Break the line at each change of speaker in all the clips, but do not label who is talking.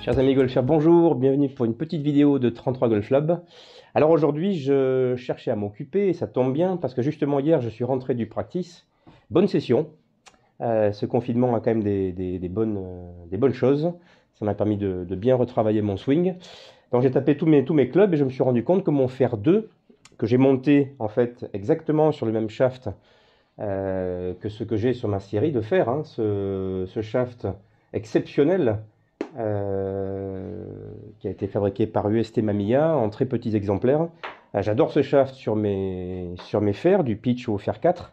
Chers amis golfeurs, bonjour, bienvenue pour une petite vidéo de 33 Golf Lab. Alors aujourd'hui, je cherchais à m'occuper et ça tombe bien parce que justement hier, je suis rentré du practice. Bonne session. Ce confinement a quand même des bonnes choses. Ça m'a permis de bien retravailler mon swing. Donc j'ai tapé tous mes clubs et je me suis rendu compte que mon fer 2, que j'ai monté en fait exactement sur le même shaft que ce que j'ai sur ma série de fer, hein, ce shaft exceptionnel. Qui a été fabriqué par UST Mamiya en très petits exemplaires. J'adore ce shaft sur mes fers, du pitch au fer 4.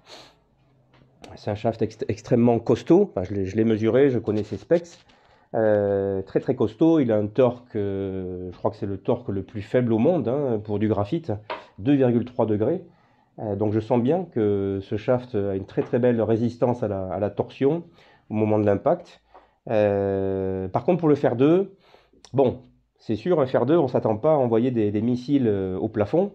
C'est un shaft extrêmement costaud. Enfin, je l'ai mesuré, je connais ses specs. Très très costaud. Il a un torque, je crois que c'est le torque le plus faible au monde hein, pour du graphite, 2,3 degrés. Donc je sens bien que ce shaft a une très très belle résistance à la torsion au moment de l'impact. Par contre, pour le fer 2, bon, c'est sûr, un fer 2, on ne s'attend pas à envoyer des missiles au plafond,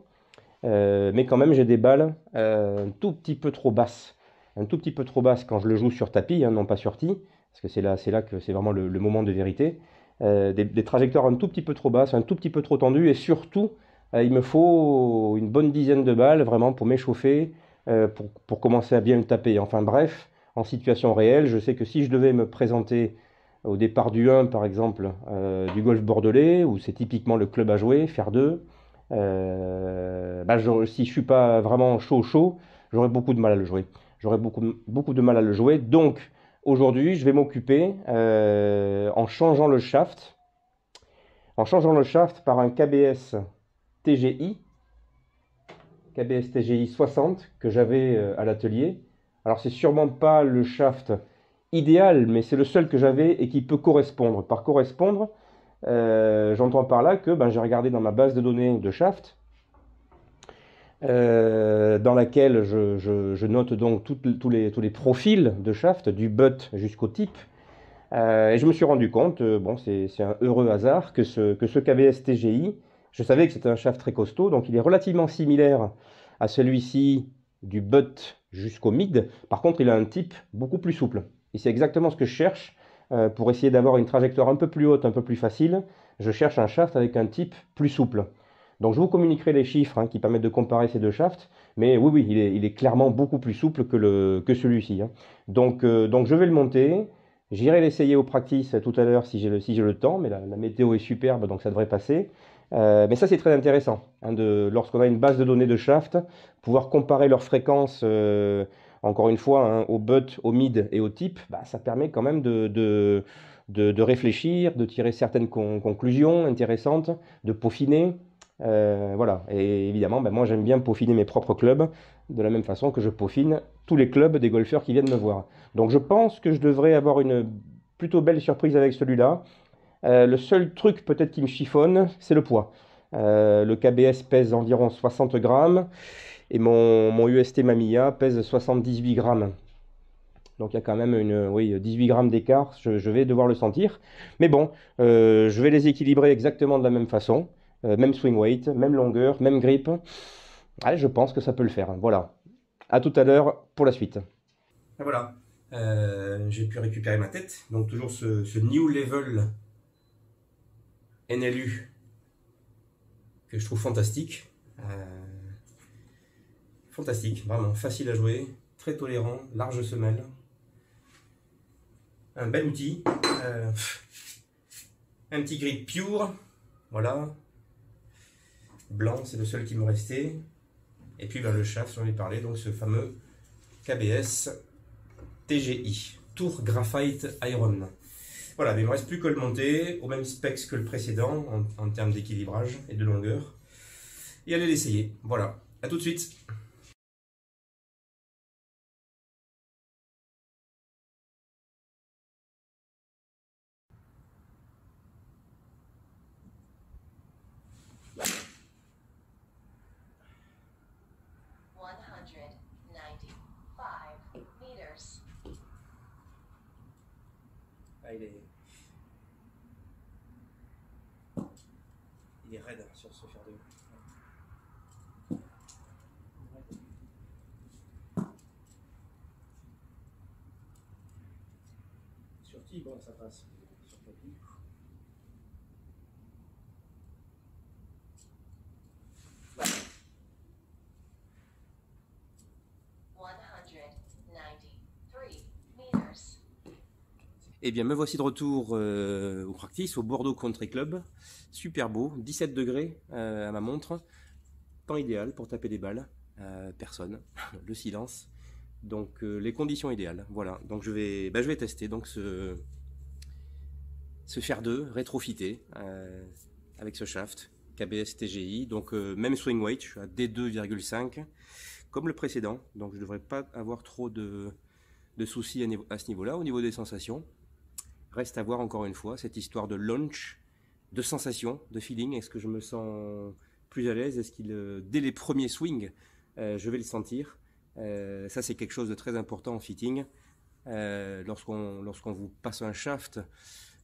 mais quand même, j'ai des balles un tout petit peu trop basses. Un tout petit peu trop basses quand je le joue sur tapis, hein, non pas sur tee, parce que c'est là que c'est vraiment le moment de vérité. Des trajectoires un tout petit peu trop basses, un tout petit peu trop tendues, et surtout, il me faut une bonne dizaine de balles vraiment pour m'échauffer, pour commencer à bien le taper. Enfin bref, en situation réelle, je sais que si je devais me présenter au départ du 1 par exemple, du golf bordelais, où c'est typiquement le club à jouer, fer 2, si je suis pas vraiment chaud, j'aurais beaucoup de mal à le jouer. J'aurais beaucoup de mal à le jouer. Donc aujourd'hui, je vais m'occuper en changeant le shaft. En changeant le shaft par un KBS TGI. KBS TGI 60 que j'avais à l'atelier. Alors c'est sûrement pas le shaft idéal, mais c'est le seul que j'avais et qui peut correspondre. Par correspondre, j'entends par là que j'ai regardé dans ma base de données de shaft, dans laquelle je note donc tous les profils de shaft, du butt jusqu'au tip. Et je me suis rendu compte, bon, c'est un heureux hasard, que ce KBS TGI, je savais que c'était un shaft très costaud, donc il est relativement similaire à celui-ci du butt jusqu'au mid. Par contre, il a un tip beaucoup plus souple. Et c'est exactement ce que je cherche pour essayer d'avoir une trajectoire un peu plus haute, un peu plus facile. Je cherche un shaft avec un tip plus souple. Donc je vous communiquerai les chiffres hein, qui permettent de comparer ces deux shafts. Mais oui, il est clairement beaucoup plus souple que celui-ci. Hein. Donc je vais le monter. J'irai l'essayer au practice tout à l'heure si j'ai le temps, mais la météo est superbe, donc ça devrait passer. Mais ça, c'est très intéressant, hein, lorsqu'on a une base de données de shaft, pouvoir comparer leurs fréquences, encore une fois, hein, au butt, au mid et au tip, ça permet quand même de réfléchir, de tirer certaines conclusions intéressantes, de peaufiner. Voilà, et évidemment, moi j'aime bien peaufiner mes propres clubs, de la même façon que je peaufine tous les clubs des golfeurs qui viennent me voir. Donc je pense que je devrais avoir une plutôt belle surprise avec celui-là. Le seul truc peut-être qui me chiffonne, c'est le poids. Le KBS pèse environ 60 grammes et mon UST Mamiya pèse 78 grammes. Donc il y a quand même 18 grammes d'écart, je vais devoir le sentir. Mais bon, je vais les équilibrer exactement de la même façon. Même swing weight, même longueur, même grip. Allez, je pense que ça peut le faire. Voilà. À tout à l'heure pour la suite.
Et voilà, j'ai pu récupérer ma tête. Donc toujours ce New Level NLU que je trouve fantastique. Fantastique, vraiment facile à jouer, très tolérant, large semelle. Un bel outil. Un petit grip pure. Voilà. Blanc, c'est le seul qui me restait. Et puis le shaft, j'en ai parlé, donc ce fameux KBS TGI, Tour Graphite Iron. Voilà, mais il ne me reste plus que le monter, au même specs que le précédent, en termes d'équilibrage et de longueur. Et aller l'essayer. Voilà, à tout de suite. Ah, il est raide sur ce fer 2. Sur qui, bon, ça passe. Sur tapis. Eh bien, me voici de retour au practice, au Bordeaux Country Club. Super beau, 17 degrés à ma montre. Temps idéal pour taper des balles. Personne, le silence. Donc, les conditions idéales. Voilà, donc je vais tester donc ce fer 2 rétrofité avec ce shaft KBS TGI. Donc, même swing weight, je suis à D2,5 comme le précédent. Donc, je ne devrais pas avoir trop de soucis à ce niveau-là. Au niveau des sensations, reste à voir encore une fois cette histoire de launch, de sensation, de feeling. Est-ce que je me sens plus à l'aise? Est-ce qu'il, dès les premiers swings, je vais le sentir? Ça, c'est quelque chose de très important en fitting. Lorsqu'on vous passe un shaft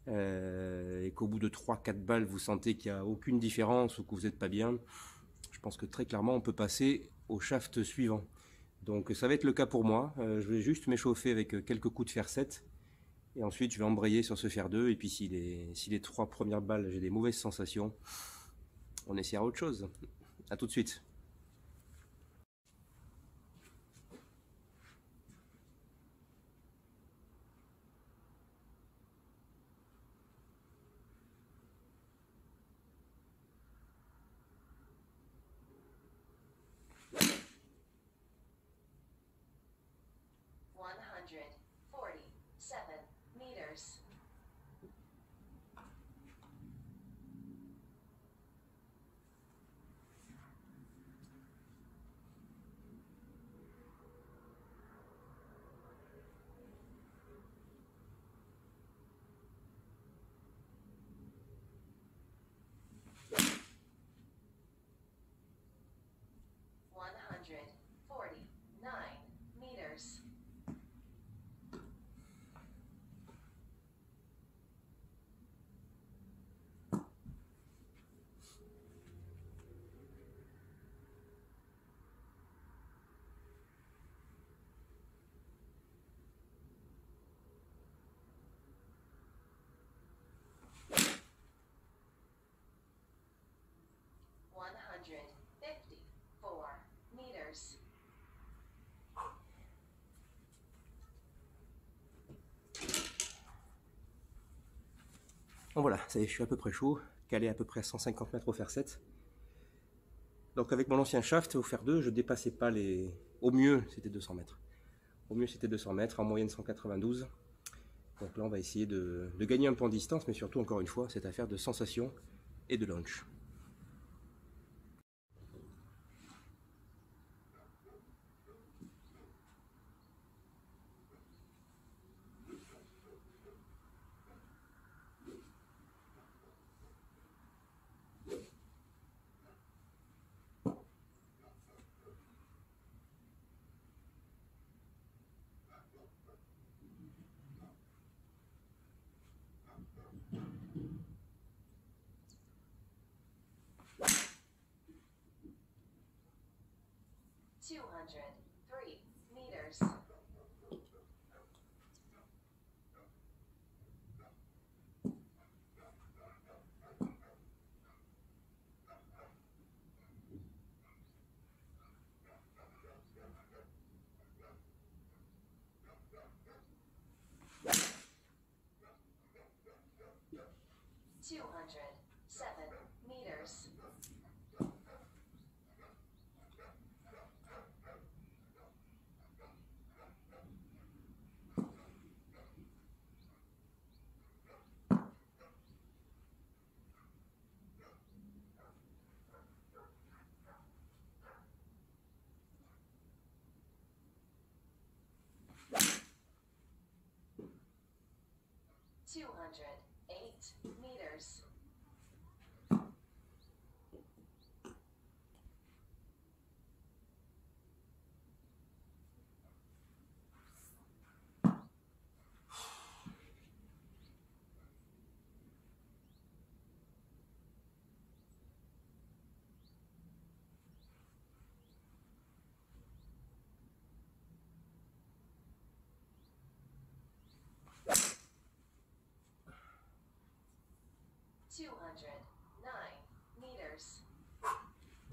et qu'au bout de 3-4 balles, vous sentez qu'il n'y a aucune différence ou que vous n'êtes pas bien, je pense que très clairement, on peut passer au shaft suivant. Donc ça va être le cas pour moi. Je vais juste m'échauffer avec quelques coups de fer 7. Et ensuite, je vais embrayer sur ce fer 2. Et puis, si les 3 premières balles, j'ai des mauvaises sensations, on essaiera autre chose. A tout de suite. Bon voilà, ça y est, je suis à peu près chaud, calé à peu près à 150 mètres au fer 7. Donc avec mon ancien shaft au fer 2, je dépassais pas les... Au mieux, c'était 200 mètres. Au mieux, c'était 200 mètres, en moyenne 192. Donc là, on va essayer de gagner un peu en distance, mais surtout, encore une fois, cette affaire de sensation et de launch.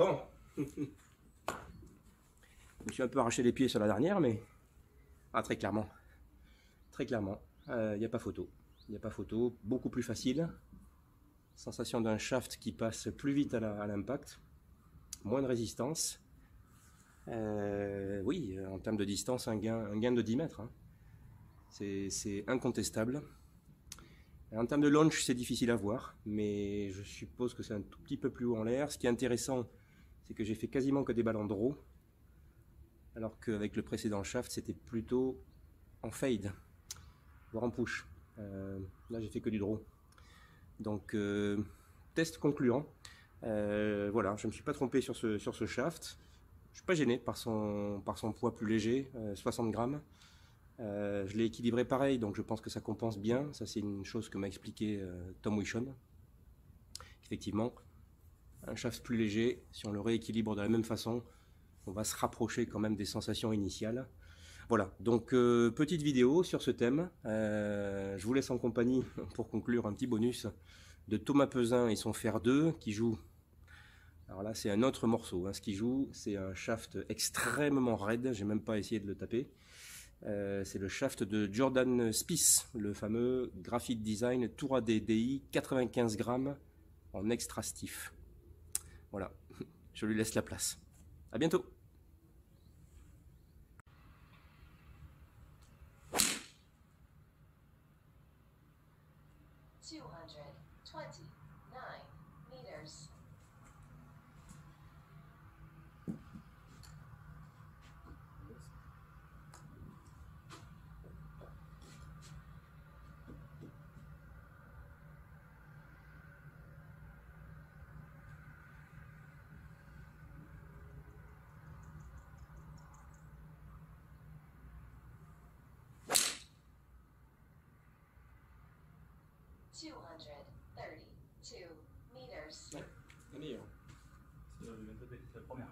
Bon. Je me suis un peu arraché les pieds sur la dernière, mais très clairement. Très clairement. Il n'y a pas photo. Il n'y a pas photo. Beaucoup plus facile. Sensation d'un shaft qui passe plus vite à l'impact. Moins de résistance. Oui, en termes de distance, un gain de 10 mètres. Hein. C'est incontestable. En termes de launch, c'est difficile à voir, mais je suppose que c'est un tout petit peu plus haut en l'air. Ce qui est intéressant, c'est que j'ai fait quasiment que des balles en draw, alors qu'avec le précédent shaft, c'était plutôt en fade, voire en push. Là, j'ai fait que du draw. Donc, test concluant. Voilà, je ne me suis pas trompé sur ce shaft. Je ne suis pas gêné par son poids plus léger, 60 grammes. Je l'ai équilibré pareil, donc je pense que ça compense bien. Ça, c'est une chose que m'a expliqué Tom Wishon. Effectivement, un shaft plus léger, si on le rééquilibre de la même façon, on va se rapprocher quand même des sensations initiales. Voilà, donc petite vidéo sur ce thème. Je vous laisse en compagnie, pour conclure, un petit bonus de Thomas Pesin et son Fer 2 qui joue. Alors là, c'est un autre morceau. Hein. Ce qui joue, c'est un shaft extrêmement raide. J'ai même pas essayé de le taper. C'est le shaft de Jordan Spieth, le fameux Graphite Design Tour AD DI 95 grammes en extra stiff. Voilà, je lui laisse la place. À bientôt.
Meters.
Ouais, la meilleure.
C'est la première.